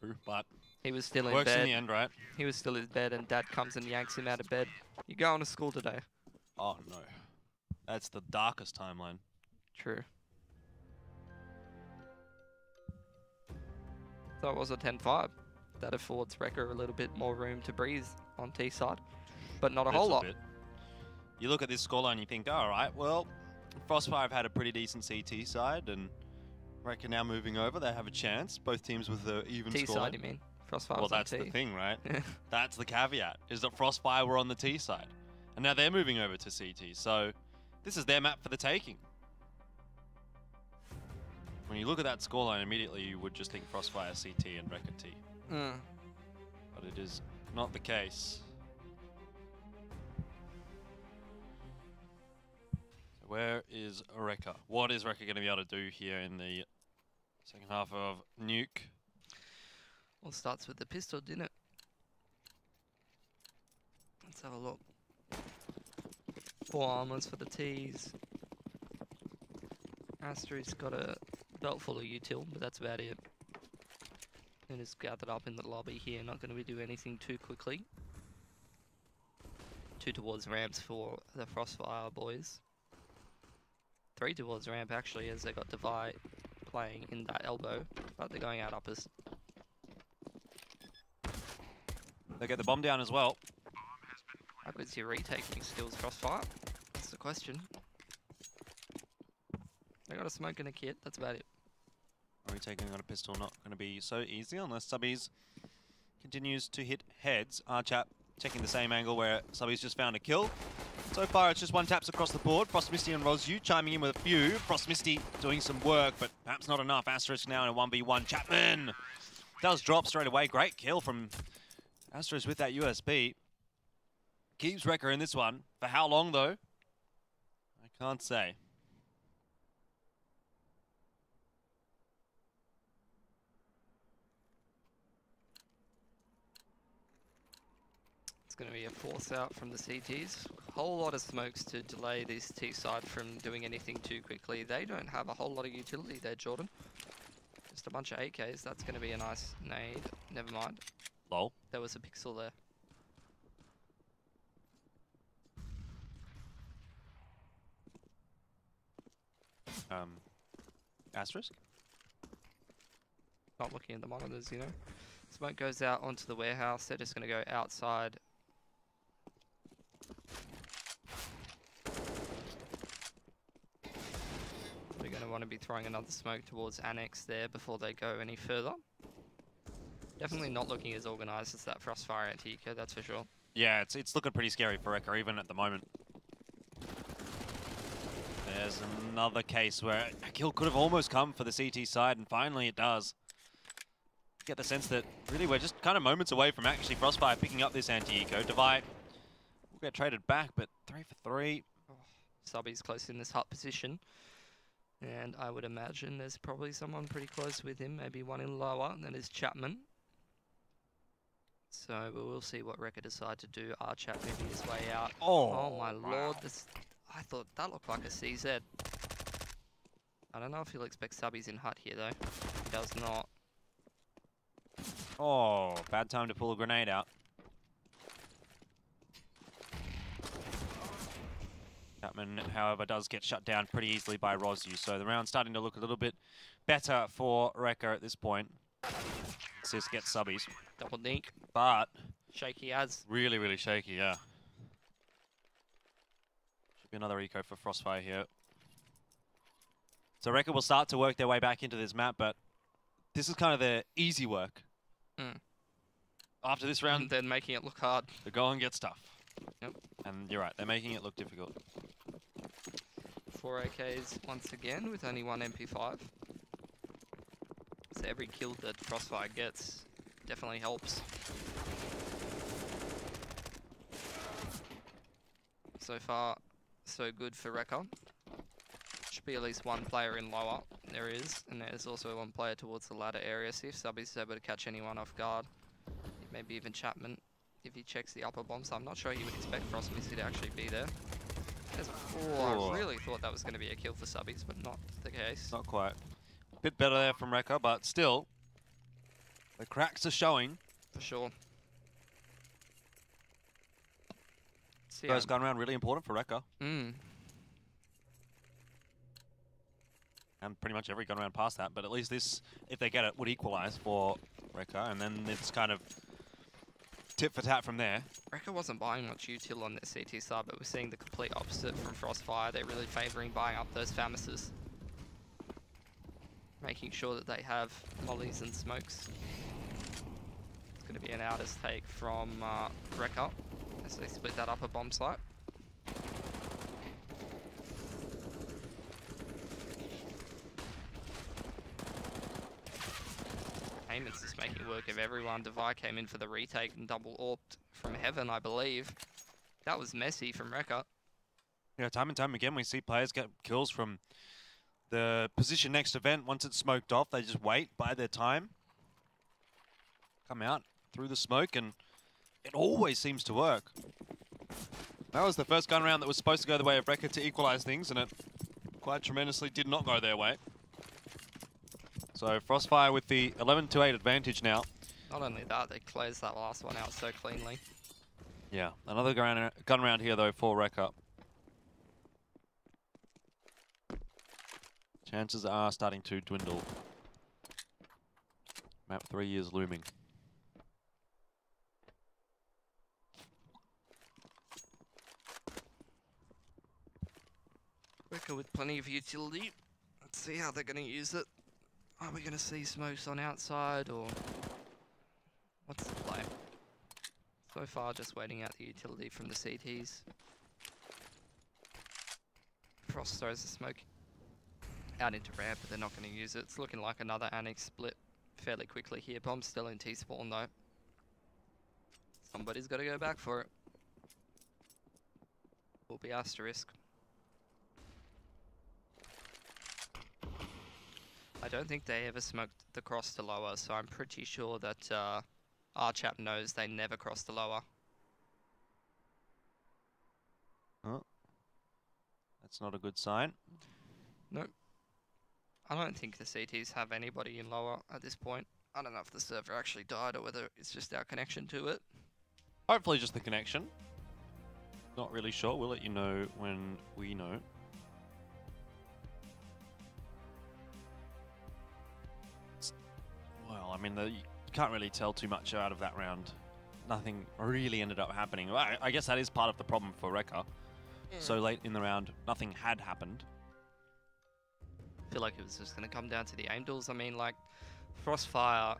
True, but he was still in works bed. in the end, right? He was still in bed, and Dad comes and yanks him out of bed. You going to school today? Oh no, that's the darkest timeline. True. So it was a 10-5. That affords Recca a little bit more room to breathe on T side, but not a whole lot. Bit. You look at this scoreline and you think, all right, well, FrostFire have had a pretty decent CT side, and Recca now moving over, they have a chance. Both teams with the even scoreline. T side, you mean? FrostFire. Well, that's the thing, right? That's the caveat, is that FrostFire were on the T side, and now they're moving over to CT. So this is their map for the taking. When you look at that scoreline, immediately you would just think FrostFire CT and Recca T. But it is not the case. So where is Recca? What is Recca going to be able to do here in the second half of Nuke? Well, it starts with the pistol, didn't it? Let's have a look. 4 armors for the T's. Astra's got a belt full of util, but that's about it. And it's gathered up in the lobby here, not going to be doing anything too quickly. 2 towards ramps for the FrostFire boys. 3 towards ramp actually, as they got Divide playing in that elbow, but they're going out uppers. They get the bomb down as well. How good's your retaking skills, FrostFire? That's the question. They got a smoke and a kit, that's about it. Retaking on a pistol not going to be so easy unless Subbies continues to hit heads. Archap checking the same angle where Subbies just found a kill. So far it's just 1 taps across the board. FrostFire and Rosu chiming in with a few. FrostFire doing some work, but perhaps not enough. Asterisk now in a 1v1. Chapman does drop straight away. Great kill from Asterisk with that USB. Keeps Recca in this one. For how long though? I can't say. It's going to be a force out from the CTs. Whole lot of smokes to delay this T side from doing anything too quickly. They don't have a whole lot of utility there, Jordan. Just a bunch of AKs. That's going to be a nice nade. Never mind. Lol. There was a pixel there. Asterisk? Not looking at the monitors, you know. Smoke goes out onto the warehouse. They're just going to go outside. They're going to want to be throwing another smoke towards Annex there before they go any further. Definitely not looking as organised as that FrostFire anti-eco, that's for sure. Yeah, it's looking pretty scary for Recca even at the moment. There's another case where a kill could have almost come for the CT side, and finally it does. Get the sense that really we're just kind of moments away from actually FrostFire picking up this anti-eco. Divide will get traded back, but 3 for 3. Oh, Subby's close in this hut position. And I would imagine there's probably someone pretty close with him, maybe one in lower, that is Chapman. So we will see what Recca decide to do. Archap moving his way out. Oh my lord, this, I thought that looked like a CZ. I don't know if he'll expect subbies in hut here though. He does not. Oh, bad time to pull a grenade out. Chapman, however, does get shut down pretty easily by Rosu, so the round's starting to look a little bit better for Recca at this point. Sis gets subbies. Double dink. But shaky as. Really, really shaky, yeah. Should be another eco for FrostFire here. So Recca will start to work their way back into this map, but this is kind of the easy work. after this And round, then making it look hard. the going gets tough. Yep. And you're right, they're making it look difficult. 4 AKs once again with only 1 MP5. So every kill that FrostFire gets definitely helps. So far, so good for Recca. Should be at least one player in lower. There is, and there's also one player towards the ladder area. See if Subby's is able to catch anyone off guard. Maybe even Chapman, if he checks the upper bomb. So I'm not sure he would expect FrostFire to actually be there. I really thought that was going to be a kill for Subbies, but not the case. Not quite. Bit better there from Recca, but still, the cracks are showing. For sure. First gun round really important for Recca. Mm. And pretty much every gun round past that, but at least this, if they get it, would equalize for Recca, and then it's kind of tit for tat from there. Recca wasn't buying much util on their CT side, but we're seeing the complete opposite from FrostFire. They're really favouring buying up those Famises. Making sure that they have mollies and smokes. It's going to be an outers take from Recca as they split that upper bomb site. Heyman's just making work of everyone. Devi came in for the retake and double AWP'd from heaven, I believe. That was messy from Recca. Yeah, time and time again we see players get kills from the position next to vent. Once it's smoked off, they just wait, bide their time, come out through the smoke, and it always seems to work. That was the first gun round that was supposed to go the way of Recca to equalize things, and it quite tremendously did not go their way. So FrostFire with the 11-8 advantage now. Not only that, they closed that last one out so cleanly. Yeah, another gun round here though for Recca. Chances are starting to dwindle. Map 3 is looming. Recca with plenty of utility. Let's see how they're going to use it. Are we going to see smokes on outside, or what's the play? So far, just waiting out the utility from the CTs. Frost throws the smoke out into ramp, but they're not going to use it. It's looking like another annex split fairly quickly here. Bomb's still in T-spawn though. Somebody's got to go back for it. Will be asterisk. I don't think they ever smoked the cross to lower, so I'm pretty sure that our chap knows they never cross the lower. Oh, that's not a good sign. Nope. I don't think the CTs have anybody in lower at this point. I don't know if the server actually died or whether it's just our connection to it. Hopefully just the connection. Not really sure. We'll let you know when we know. Well, I mean, you can't really tell too much out of that round. Nothing really ended up happening. Well, I guess that is part of the problem for Recca. So late in the round, nothing had happened. I feel like it was just going to come down to the aim duels. I mean, like, FrostFire,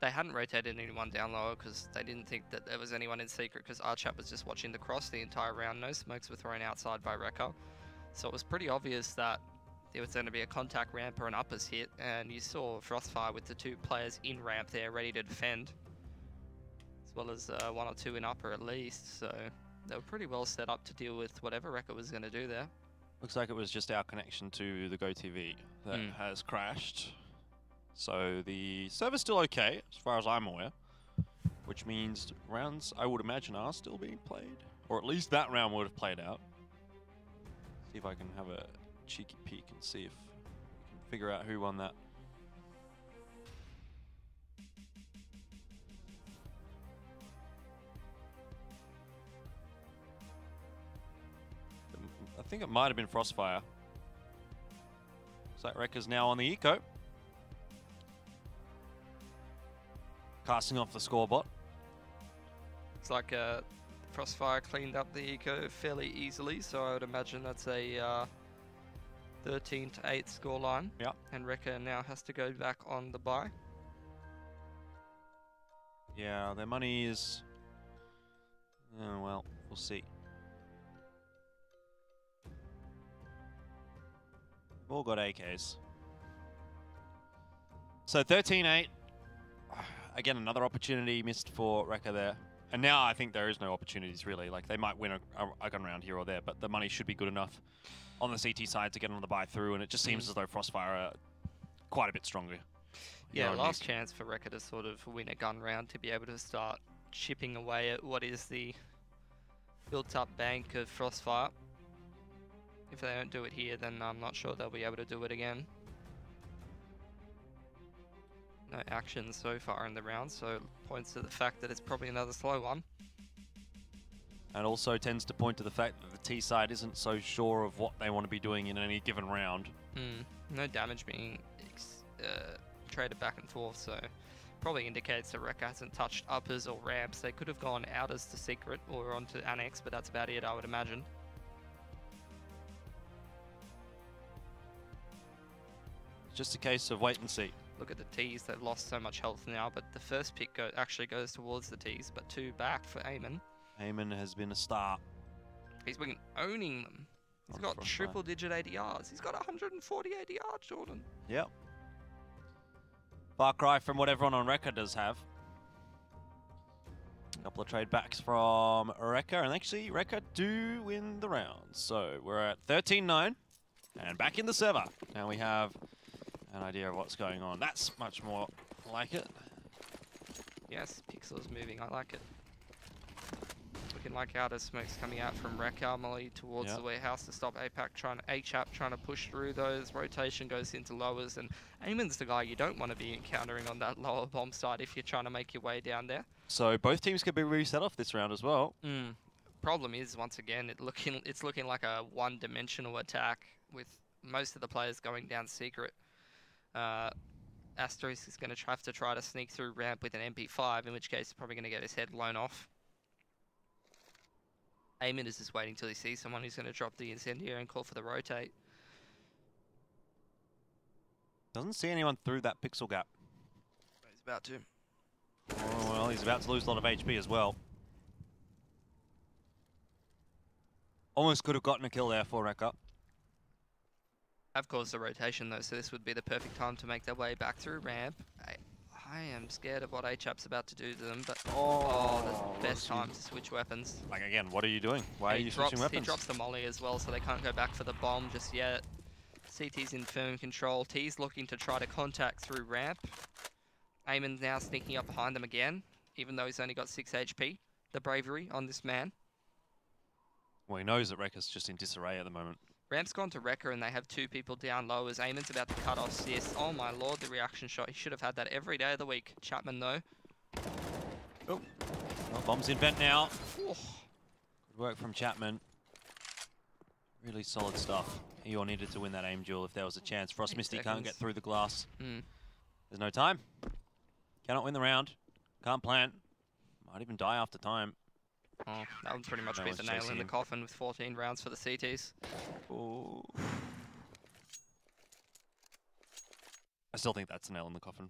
they hadn't rotated anyone down lower because they didn't think that there was anyone in secret, because our chap was just watching the cross the entire round. No smokes were thrown outside by Recca. So it was pretty obvious that there was going to be a contact ramp or an uppers hit, and you saw FrostFire with the 2 players in ramp there ready to defend, as well as 1 or 2 in upper at least. So they were pretty well set up to deal with whatever Recca was going to do there. Looks like it was just our connection to the GoTV that has crashed. So the server's still okay, as far as I'm aware, which means rounds, I would imagine, are still being played, or at least that round would have played out. See if I can have a cheeky peek and see if we can figure out who won that. I think it might have been FrostFire. Looks like Recca's now on the eco. Casting off the scoreboard. It's like FrostFire cleaned up the eco fairly easily, so I would imagine that's a 13-8 scoreline. Yeah. And Recca now has to go back on the bye. Yeah, their money is... Oh, well, we'll see. We've all got AKs. So 13-8. Again, another opportunity missed for Recca there. And now I think there is no opportunities, really. Like, they might win a gun round here or there, but the money should be good enough on the CT side to get on the buy through, and it just seems as though FrostFire are quite a bit stronger. Yeah, last chance for Recca to sort of win a gun round to be able to start chipping away at what is the built-up bank of FrostFire. If they don't do it here, then I'm not sure they'll be able to do it again. No action so far in the round, so points to the fact that it's probably another slow one. And also tends to point to the fact that the T side isn't so sure of what they want to be doing in any given round. No damage being traded back and forth, so probably indicates that Recca hasn't touched uppers or ramps. They could have gone outers to secret or onto annex, but that's about it, I would imagine. It's just a case of wait and see. Look at the T's, they've lost so much health now, but the first pick actually goes towards the T's, but 2 back for Eamon. Eamon has been a star. He's been owning them. He's got triple-digit ADRs. He's got 140 ADR, Jordan. Yep. Far cry from what everyone on Recca does have. A couple of trade backs from Recca, and actually Recca do win the round. So we're at 13-9, and back in the server. Now we have an idea of what's going on. That's much more like it. Yes, Pixel's moving. I like it. Looking like outer smoke's coming out from Recca, Molly towards the warehouse to stop APAC trying to push through those. Rotation goes into lowers, and Eamon's the guy you don't want to be encountering on that lower bomb side if you're trying to make your way down there. So both teams could be reset off this round as well. Problem is, once again, it's looking like a one-dimensional attack with most of the players going down secret. Astros is going to have to try to sneak through ramp with an MP5, in which case he's probably going to get his head blown off. Eamon is just waiting till he sees someone who's going to drop the incendiary and call for the rotate. Doesn't see anyone through that pixel gap. He's about to. Oh, well, he's about to lose a lot of HP as well. Almost could have gotten a kill there for Recca. Have caused the rotation though, so this would be the perfect time to make their way back through ramp. I am scared of what HAP's about to do to them, but the best time to switch weapons. Like again, what are you doing? Why are you switching weapons? He drops the molly as well, so they can't go back for the bomb just yet. CT's in firm control. T's looking to try to contact through ramp. Eamon's now sneaking up behind them again, even though he's only got 6 HP. The bravery on this man. Well, he knows that Recca's just in disarray at the moment. Ramp's gone to Recca and they have 2 people down low as Eamon's about to cut off Sis. Oh my lord, the reaction shot. He should have had that every day of the week. Chapman though. Oh, well, bomb's in vent now. Ooh. Good work from Chapman. Really solid stuff. He all needed to win that aim duel if there was a chance. Frost Misty can't get through the glass. There's no time. Cannot win the round. Can't plant. Might even die after time. Oh, that would pretty much be the nail in the coffin with 14 rounds for the CTs. Ooh. I still think that's a nail in the coffin.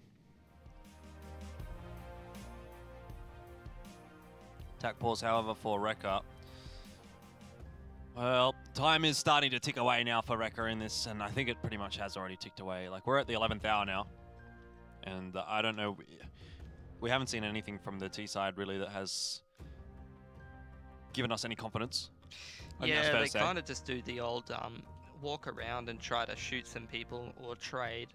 Attack pause, however, for Recca. Well, time is starting to tick away now for Recca in this, and I think it pretty much has already ticked away. Like, we're at the 11th hour now, and I don't know. We haven't seen anything from the T side, really, that has given us any confidence. Yeah, they kind of just do the old walk around and try to shoot some people or trade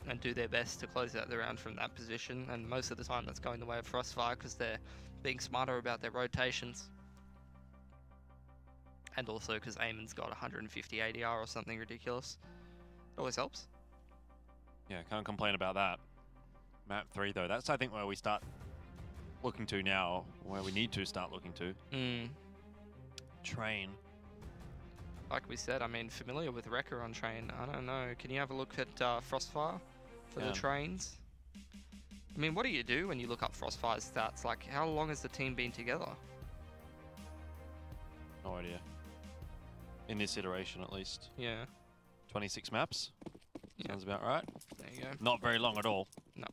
and do their best to close out the round from that position. And most of the time that's going the way of FrostFire because they're being smarter about their rotations. And also because Eamon's got 150 ADR or something ridiculous. It always helps. Yeah, can't complain about that. Map 3 though, that's I think where we start looking to now, where we need to start looking to. Train. Like we said, I mean, familiar with Recca on train. I don't know. Can you have a look at FrostFire for the trains? I mean, what do you do when you look up FrostFire's stats? Like, how long has the team been together? No idea. In this iteration, at least. Yeah. 26 maps. Sounds about right. There you go. Not very long at all. No.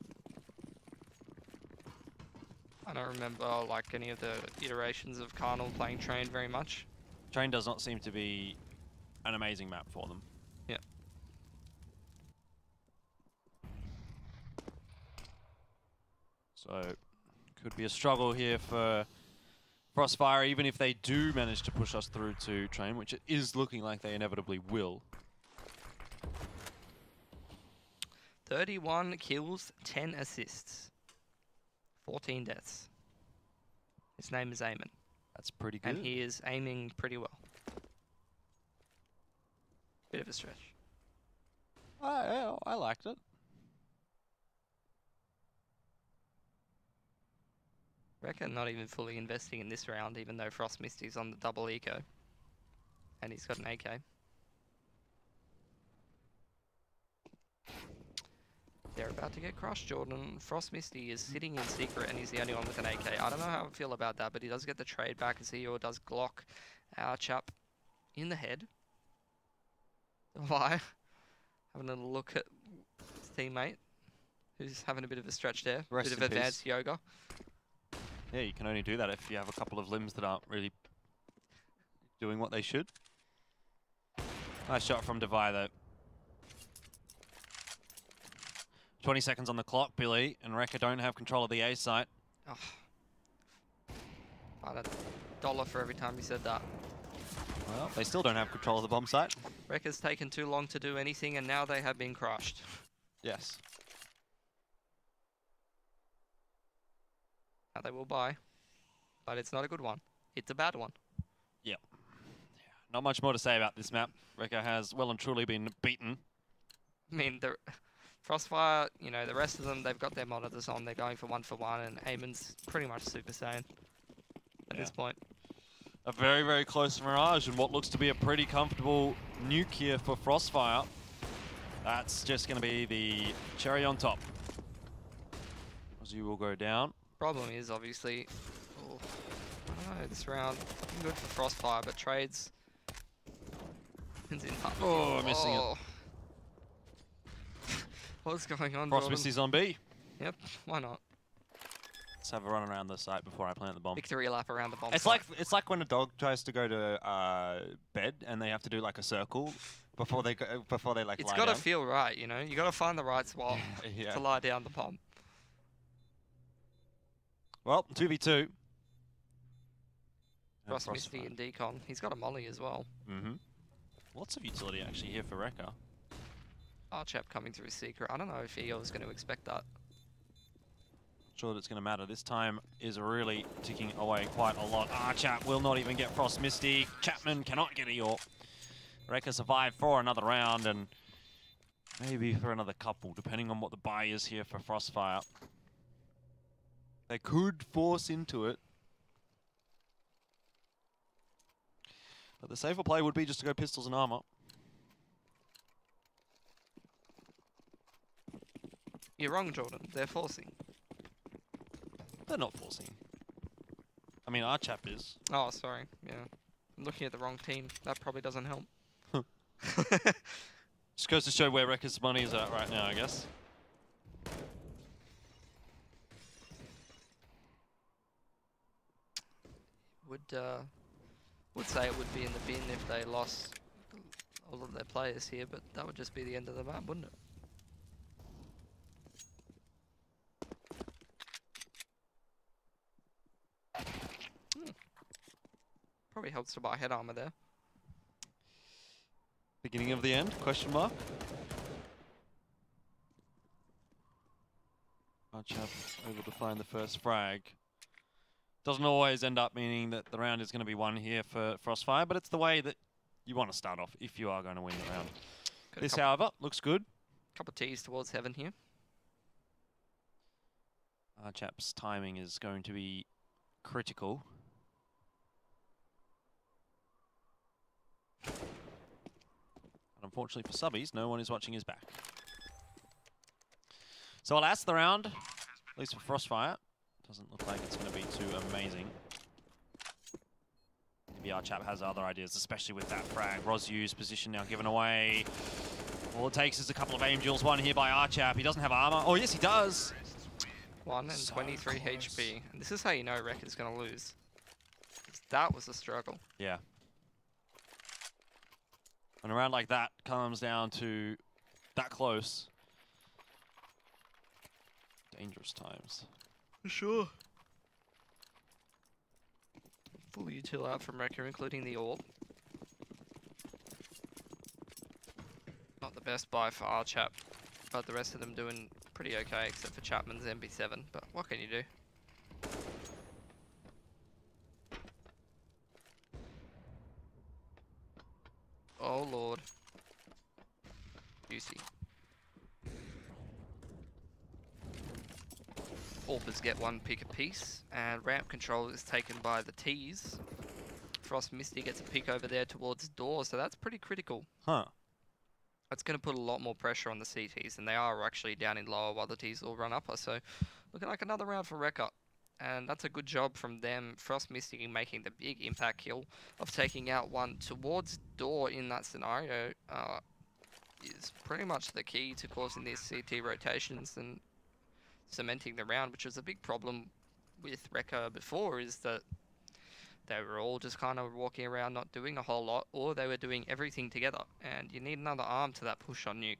I don't remember like any of the iterations of Carnal playing Train very much. Train does not seem to be an amazing map for them. Yeah. So, could be a struggle here for FrostFire, even if they do manage to push us through to Train, which it is looking like they inevitably will. 31 kills, 10 assists, 14 deaths. His name is Eamon. That's pretty good. And he is aiming pretty well. Bit of a stretch. I liked it. Recca not even fully investing in this round, even though Frost Misty's on the double eco. And he's got an AK. They're about to get crushed, Jordan. Frost Misty is sitting in secret and he's the only one with an AK. I don't know how I feel about that, but he does get the trade back as he does Glock our chap in the head. Why? Having a look at his teammate, who's having a bit of a stretch there. Rest bit in of peace. advanced yoga. Yeah, you can only do that if you have a couple of limbs that aren't really doing what they should. Nice shot from Devi, though. 20 seconds on the clock, Billy, and Recca don't have control of the A site. Oh. I'd $1 for every time you said that. Well, they still don't have control of the bomb site. Recca's taken too long to do anything, and now they have been crushed. Yes. Now they will buy, but it's not a good one. It's a bad one. Yep. Not much more to say about this map. Recca has well and truly been beaten. I mean, the FrostFire, you know, the rest of them, they've got their monitors on. They're going for 1-for-1, and Eamon's pretty much super sane at this point. A very, very close Mirage, and what looks to be a pretty comfortable nuke here for FrostFire. That's just going to be the cherry on top. As you will go down. Problem is, obviously, I don't know, this round, good for FrostFire, but trades. Oh, missing it. What's going on, Frost Jordan? Misty's on B. Yep, why not? Let's have a run around the site before I plant the bomb. Victory lap around the bomb It's site. like when a dog tries to go to bed and they have to do like a circle before they like It's lie down. got to feel right, you know. You got to find the right spot to lie down the bomb. Well, 2v2. Frost Misty and Decon. He's got a molly as well. Mm-hmm. Lots of utility actually here for Recca. Chap coming through secret. I don't know if EO is going to expect that. Sure that it's going to matter. This time is really ticking away quite a lot. Chap will not even get Frost Misty. Chapman cannot get Eeyore. Recca survived for another round and maybe for another couple, depending on what the buy is here for FrostFire. They could force into it. But the safer play would be just to go pistols and armor. You're wrong, Jordan. They're forcing. They're not forcing. I mean, our chap is. Oh, sorry. Yeah. I'm looking at the wrong team. That probably doesn't help. Just goes to show where Recca's money is at right now, I guess. Would say it would be in the bin if they lost all of their players here, but that would just be the end of the map, wouldn't it? Probably helps to buy head armor there. Beginning of the end, question mark. Our chap able to find the first frag. Doesn't always end up meaning that the round is going to be won here for FrostFire, but it's the way that you want to start off if you are going to win the round. This, however, looks good. Couple T's towards heaven here. Our chap's timing is going to be critical. And unfortunately for subbies, no one is watching his back. So I'll ask the round, at least for FrostFire. Doesn't look like it's going to be too amazing. Maybe our chap has other ideas, especially with that frag. Rosyu's position now given away. All it takes is a couple of angels. One here by our chap. He doesn't have armor. Oh, yes, he does. 1 and So 23 close. HP. And this is how you know Recca's going to lose. 'Cause that was a struggle. Yeah. And a round like that comes down to that close. Dangerous times. For sure. Full util out from Recca, including the AWP. Not the best buy for our chap, but the rest of them doing pretty okay, except for Chapman's MB7. But what can you do? Oh lord. Juicy. AWPers get one pick apiece, and ramp control is taken by the T's. Frost Misty gets a pick over there towards door, so that's pretty critical. Huh. That's going to put a lot more pressure on the CTs, and they are actually down in lower while the T's will run upper. So looking like another round for Recca. And that's a good job from them. Frost Misty making the big impact kill of taking out one towards door in that scenario is pretty much the key to causing these CT rotations and cementing the round, which was a big problem with Recca before, is that they were all just kind of walking around not doing a whole lot, or they were doing everything together. And you need another arm to that push on Nuke.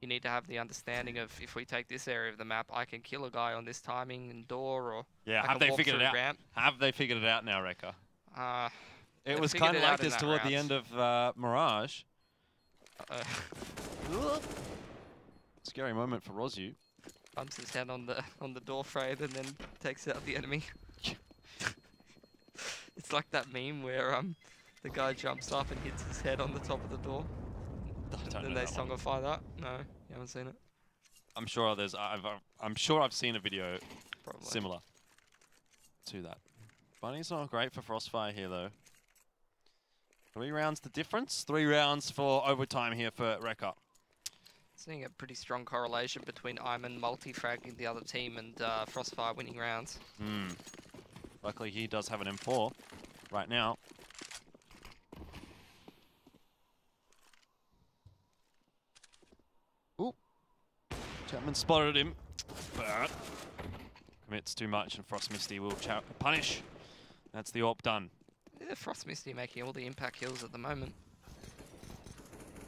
You need to have the understanding of, if we take this area of the map, I can kill a guy on this timing and door, or Yeah, I have can they walk figured it through out? ramp. Have they figured it out now, Recca? They It was figured kind of it like out in this that toward the round. end of Mirage. Scary moment for Rozu. Bumps his head on the door frame and then takes out the enemy. It's like that meme where the guy jumps up and hits his head on the top of the door. Don't And know they that one. songify that. No, you haven't seen it. I'm sure there's. I'm sure I've seen a video Probably. similar to that. Bunny's not great for FrostFire here though. 3 rounds the difference. 3 rounds for overtime here for Recca. Seeing a pretty strong correlation between Iman multi-fragging the other team and FrostFire winning rounds. Luckily he does have an M4 right now. Ooh. Chapman spotted him, but commits too much and Frost Misty will punish. That's the AWP done. Yeah, Frost Misty making all the impact kills at the moment.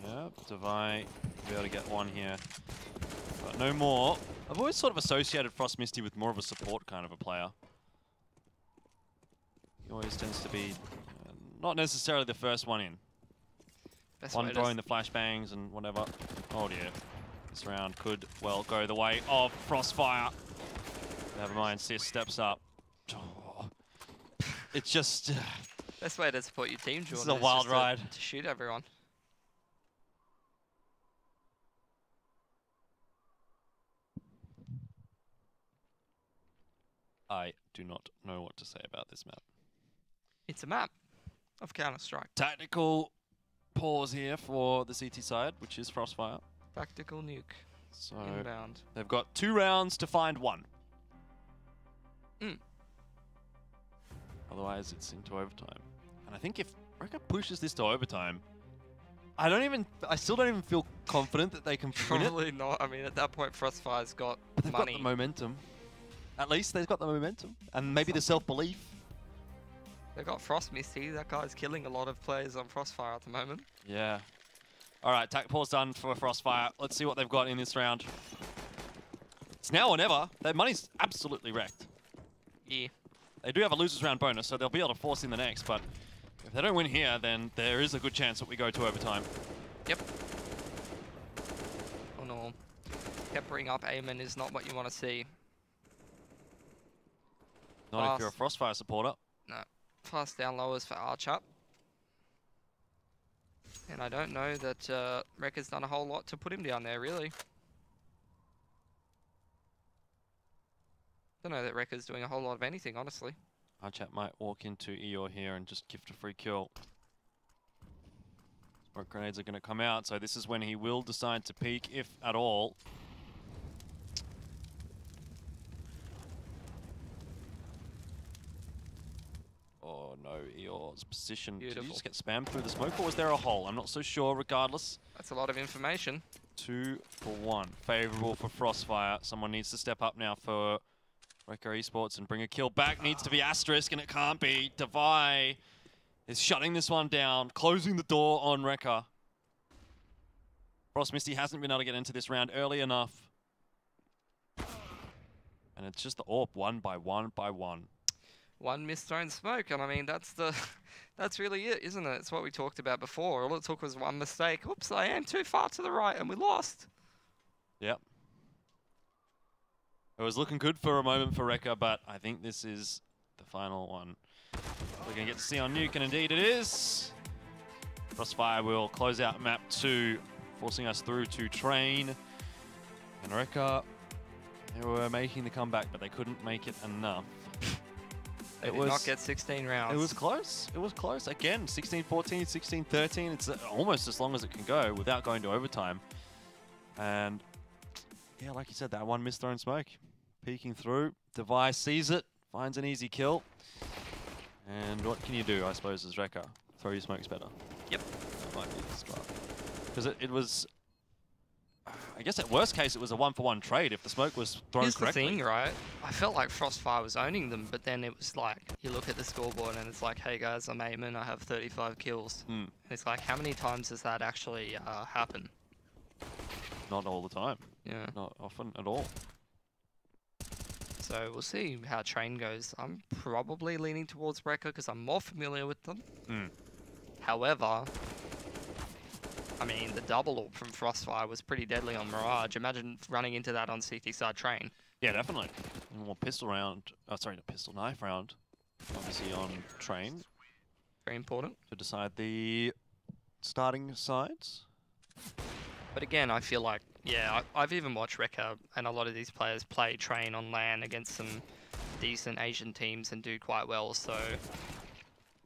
Yeah, Devi be able to get one here, but no more. I've always sort of associated Frost Misty with more of a support kind of a player. He always tends to be not necessarily the first one in. Best One way throwing the flashbangs and whatever. Oh dear. This round could well go the way of FrostFire. Never mind, Sis steps up. Oh. It's just... Best way to support your team, Jordan, This is a wild ride. To shoot everyone. I do not know what to say about this map. It's a map of Counter-Strike. Tactical pause here for the CT side, which is FrostFire. Practical Nuke. So Inbound. they've got 2 rounds to find 1. Otherwise, it's into overtime. And I think if Recca pushes this to overtime, I still don't even feel confident that they can win it. Probably not. I mean, at that point, FrostFire's got But they've money. got the momentum. At least they've got the momentum. And maybe the self-belief. They've got Frost Misty. That guy's killing a lot of players on FrostFire at the moment. Yeah. All right, tac pause done for FrostFire. Let's see what they've got in this round. It's now or never. Their money's absolutely wrecked. Yeah. They do have a losers round bonus, so they'll be able to force in the next, but if they don't win here, then there is a good chance that we go to overtime. Yep. Oh no. Peppering up Eamon is not what you want to see. Not if you're a FrostFire supporter. No. Fast down lowers for Archer. And I don't know that Recca's done a whole lot to put him down there, really. Don't know that Recca's doing a whole lot of anything, honestly. Our chat might walk into Eeyore here and just gift a free kill. Smoke grenades are going to come out, so this is when he will decide to peek, if at all. Oh no, Eeyore's position. Did he Beautiful. just get spammed through the smoke, or was there a hole? I'm not so sure, regardless. That's a lot of information. 2-1. Favorable for FrostFire. Someone needs to step up now for Recca Esports and bring a kill back. Needs to be Asterisk, and it can't be. Devi is shutting this one down, closing the door on Recca. Frost Misty hasn't been able to get into this round early enough. And it's just the AWP, one by one by one. One misthrown smoke, and I mean, that's really it, isn't it? It's what we talked about before. All it took was one mistake. Oops, I am too far to the right, and we lost. Yep. It was looking good for a moment for Recca, but I think this is the final one we're going to get to see on Nuke, and indeed it is. FrostFire will close out map 2, forcing us through to train. And Recca, they were making the comeback, but they couldn't make it enough. They did not get 16 rounds. It was close. It was close. Again, 16-14, 16-13. It's almost as long as it can go without going to overtime. And yeah, like you said, that one misthrown smoke. Peeking through. Devi sees it, finds an easy kill. And what can you do, I suppose, as Recca? Throw your smokes better. Yep. That might be the spot. Because it was... I guess at worst case, it was a one-for-one trade if the smoke was thrown correctly. Here's the thing, right? I felt like FrostFire was owning them, but then it was like, you look at the scoreboard and it's like, hey guys, I'm Aimon, I have 35 kills. And it's like, how many times does that actually happen? Not all the time. Yeah. Not often at all. So we'll see how train goes. I'm probably leaning towards Recca because I'm more familiar with them. However, I mean, the double AWP from FrostFire was pretty deadly on Mirage. Imagine running into that on CT side train. Yeah, definitely. And more pistol round. Oh, sorry, the pistol knife round. Obviously on train. Very important. To decide the starting sides. But again, I feel like, yeah, I've even watched Recca and a lot of these players play train on LAN against some decent Asian teams and do quite well. So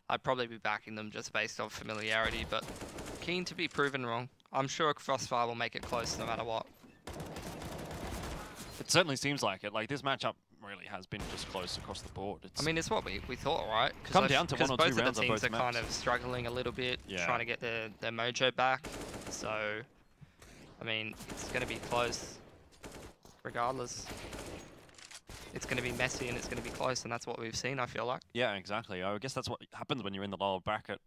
I'd probably be backing them just based on familiarity, but keen to be proven wrong. I'm sure FrostFire will make it close no matter what. It certainly seems like it. Like, this matchup really has been just close across the board. I mean, it's what we thought, right? Come down to one or two rounds on both both of the teams are maps. kind of struggling a little bit, trying to get their mojo back. So, I mean, it's going to be close regardless. It's going to be messy and it's going to be close, and that's what we've seen, I feel like. Yeah, exactly. I guess that's what happens when you're in the lower bracket.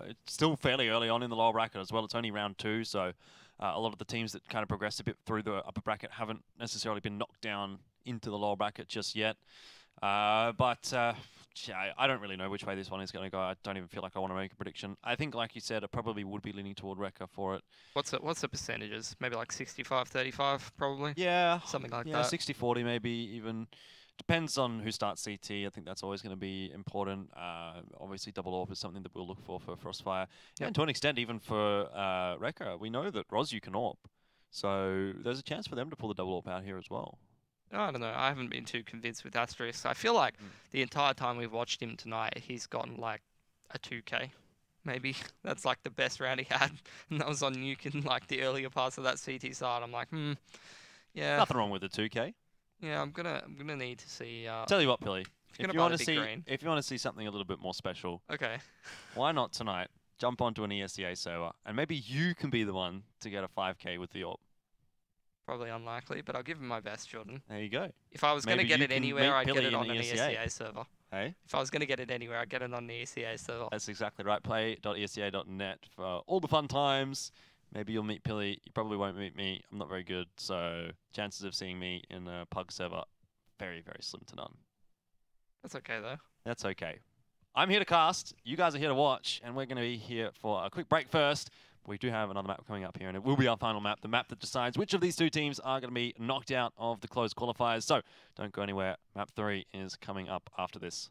It's still fairly early on in the lower bracket as well. It's only round 2, so a lot of the teams that kind of progressed a bit through the upper bracket haven't necessarily been knocked down into the lower bracket just yet. Yeah, I don't really know which way this one is going to go. I don't even feel like I want to make a prediction. I think, like you said, I probably would be leaning toward Recca for it. What's the percentages? Maybe like 65-35, probably? Yeah. Something like that. Yeah, 60-40 maybe even. Depends on who starts CT. I think that's always going to be important. Obviously, double AWP is something that we'll look for FrostFire. And to an extent, even for Recca, we know that Rozu can AWP. So there's a chance for them to pull the double AWP out here as well. I don't know. I haven't been too convinced with Asterisk. I feel like the entire time we've watched him tonight, he's gotten like a 2K. Maybe that's like the best round he had. And that was on Nuke in like the earlier parts of that CT side. I'm like, yeah. Nothing wrong with the 2K. Yeah, I'm gonna need to see. Tell you what, Pilly. If you want to see something a little bit more special, okay. Why not tonight jump onto an ESEA server and maybe you can be the one to get a 5K with the AWP. Probably unlikely, but I'll give him my best, Jordan. There you go. If I was going to get it anywhere, I'd get it on an ESEA server. Hey? If I was going to get it anywhere, I'd get it on the ESEA server. That's exactly right. Play.esea.net for all the fun times. Maybe you'll meet Pilly. You probably won't meet me. I'm not very good, so chances of seeing me in a pug server, very, very slim to none. That's okay, though. That's okay. I'm here to cast. You guys are here to watch, and we're going to be here for a quick break first. We do have another map coming up here, and it will be our final map, the map that decides which of these two teams are going to be knocked out of the closed qualifiers. So don't go anywhere. Map 3 is coming up after this.